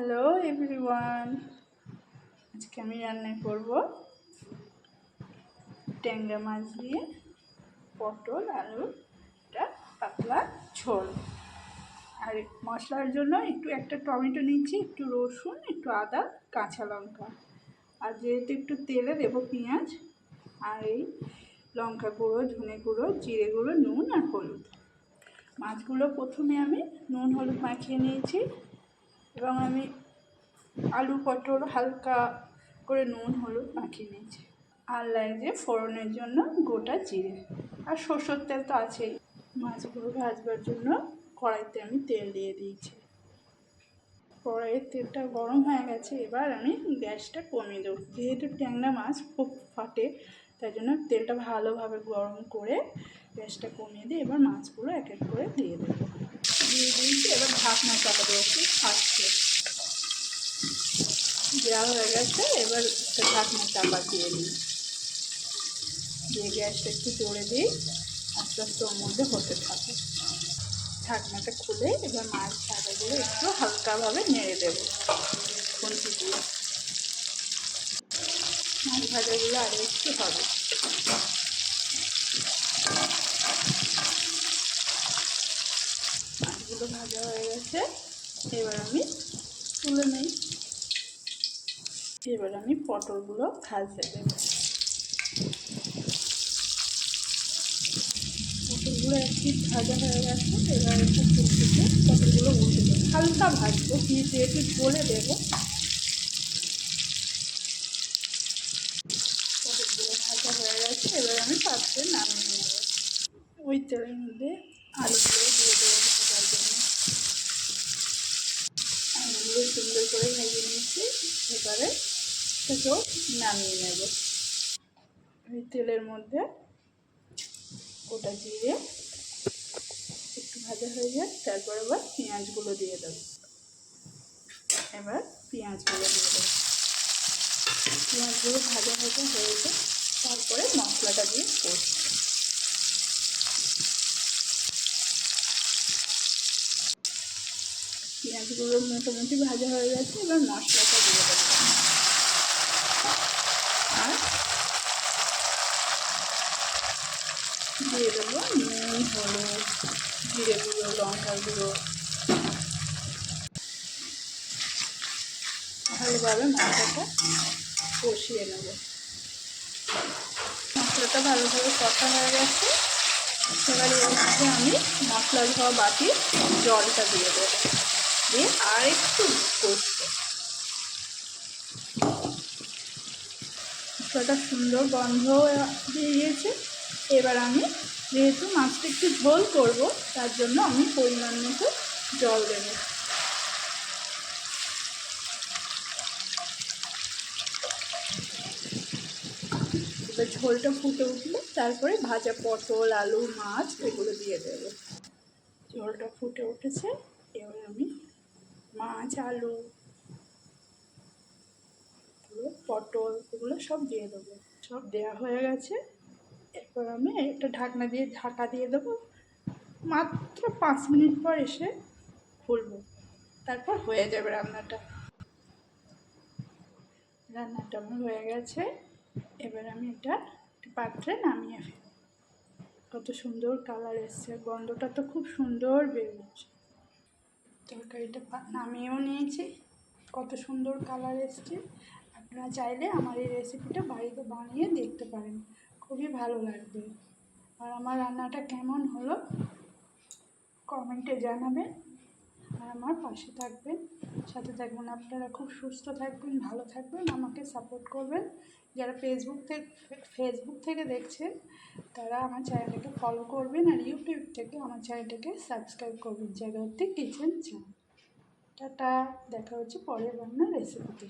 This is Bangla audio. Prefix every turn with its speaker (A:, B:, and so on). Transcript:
A: হ্যালো এভরিওয়ান, আজকে আমি রান্না করব ট্যাংরা মাছ দিয়ে পটল আলুর একটা পাতলা ঝোল। আর মশলার জন্য একটা টমেটো নিচ্ছি, একটু রসুন, একটু আদা, কাঁচা লঙ্কা, আর যেহেতু একটু তেলে দেবো পেঁয়াজ, আর এই লঙ্কা গুঁড়ো, ধনে গুঁড়ো, জিরে গুঁড়ো, নুন আর হলুদ। মাছগুলো প্রথমে আমি নুন হলুদ মাখিয়ে নিয়েছি এবং আমি আলু পটল হালকা করে নুন হলুদ মাখিয়ে নিয়েছি। আর লাগছে ফোড়নের জন্য গোটা জিরে, আর সরষের তেল তো আছেই। মাছগুলো ভাজবার জন্য কড়াইতে আমি তেল দিয়ে দিয়েছি। কড়াইয়ের তেলটা গরম হয়ে গেছে, এবার আমি গ্যাসটা কমিয়ে দেবো। যেহেতু ট্যাংরা মাছ খুব ফাটে, তাই জন্য তেলটা ভালোভাবে গরম করে গ্যাসটা কমিয়ে দিয়ে এবার মাছগুলো এক এক করে দিয়ে দেবো। দিয়ে দিয়েছি, এবার ঢাকনা চাপা দেবো, খুব ফাটছে। দেওয়া হয়ে গেছে, এবার ঢাকনা চাপা দিয়ে দিই, দিয়ে গ্যাসটা একটু জোরে দিই, আস্তে আস্তে ওর মধ্যে হতে থাকে। ঢাকনাটা খুলে এবার মাছ ভাজাগুলো একটু হালকাভাবে নেড়ে দেবো খুন্তি দিয়ে। মাছ ভাজাগুলো আরও একটু হবে। মাছগুলো ভাজা হয়ে গেছে, এবার আমি তুলে নিই। এবার আমি পটলগুলো ভাজতে দেবো। পটলগুলো এক পিঠ ভাজা হয়ে গেছে, এবার একটু খুঁটিতে পটলগুলো উল্টে দেবো, হালকা ভাজবো, যেহেতু ঝোলে দেবো। পটলগুলো ভাজা হয়ে গেছে, এবার আমি পাত্রে নামিয়ে নেব। ওই তেলের মধ্যে আলুগুলো দিয়ে দেবো ভাজার জন্য। আলুগুলো সুন্দর করে ভেজে নিয়েছি, এবারে সেটাও নামিয়ে নেব। ওই তেলের মধ্যে গোটা জিরে একটু ভাজা হয়ে যায়, তারপর আবার পেঁয়াজগুলো দিয়ে দেবো। এবার পেঁয়াজগুলো দিয়ে দেবো। পেঁয়াজগুলো ভাজা ভাজা হয়ে যায়, তারপরে মশলাটা দিয়ে কষছি। পেঁয়াজগুলো মোটামুটি ভাজা হয়ে গেছে, এবার মশলাটা দিয়ে দেবো। আর দিয়ে দেবো নুন, হলুদ, জিরে গুঁড়ো, লঙ্কা গুঁড়ো। ভালোভাবে মশলাটা কষিয়ে নেব। মশলাটা ভালোভাবে কষা হয়ে গেছে, এবার এর মধ্যে আমি মশলা ধোয়া বাটি জলটা দিয়ে দেবো, দিয়ে আর একটু কষবো। মশলাটা সুন্দর গন্ধ বেরিয়েছে। এবার আমি যেহেতু মাছটা একটু ঝোল করব, তার জন্য আমি পরিমাণ মতো জল দেবো। এবার ঝোলটা ফুটে উঠলে তারপরে ভাজা পটল, আলু, মাছ এগুলো দিয়ে দেবো। ঝোলটা ফুটে উঠেছে, এবার আমি মাছ, আলু, পটল এগুলো সব দিয়ে দেবো। সব দেওয়া হয়ে গেছে, এরপর আমি একটা ঢাকনা দিয়ে ঢাকা দিয়ে দেবো। মাত্র 5 মিনিট পর এসে খুলবো, তারপর হয়ে যাবে রান্নাটা। রান্নাটা আমার হয়ে গেছে, এবার আমি এটা পাত্রে নামিয়ে ফেলি। কত সুন্দর কালার এসছে, গন্ধটা তো খুব সুন্দর বেরোচ্ছে। তরকারিটা নামিয়েও নিয়েছি, কত সুন্দর কালার এসছে। আপনারা চাইলে আমার এই রেসিপিটা বাড়িতে বানিয়ে দেখতে পারেন, খুবই ভালো লাগবে। আর আমার রান্নাটা কেমন হলো কমেন্টে জানাবেন, আর আমার পাশে থাকবেন, সাথে থাকবেন। আপনারা খুব সুস্থ থাকবেন, ভালো থাকবেন, আমাকে সাপোর্ট করবেন। যারা ফেসবুক থেকে দেখছেন তারা আমার চ্যানেলটাকে ফলো করবেন, আর ইউটিউব থেকে আমার চ্যানেলটাকে সাবস্ক্রাইব করবেন। জায়গাতে কিচেন চ্যানেল। টাটা, দেখা হচ্ছে পরের রান্নার রেসিপিতে।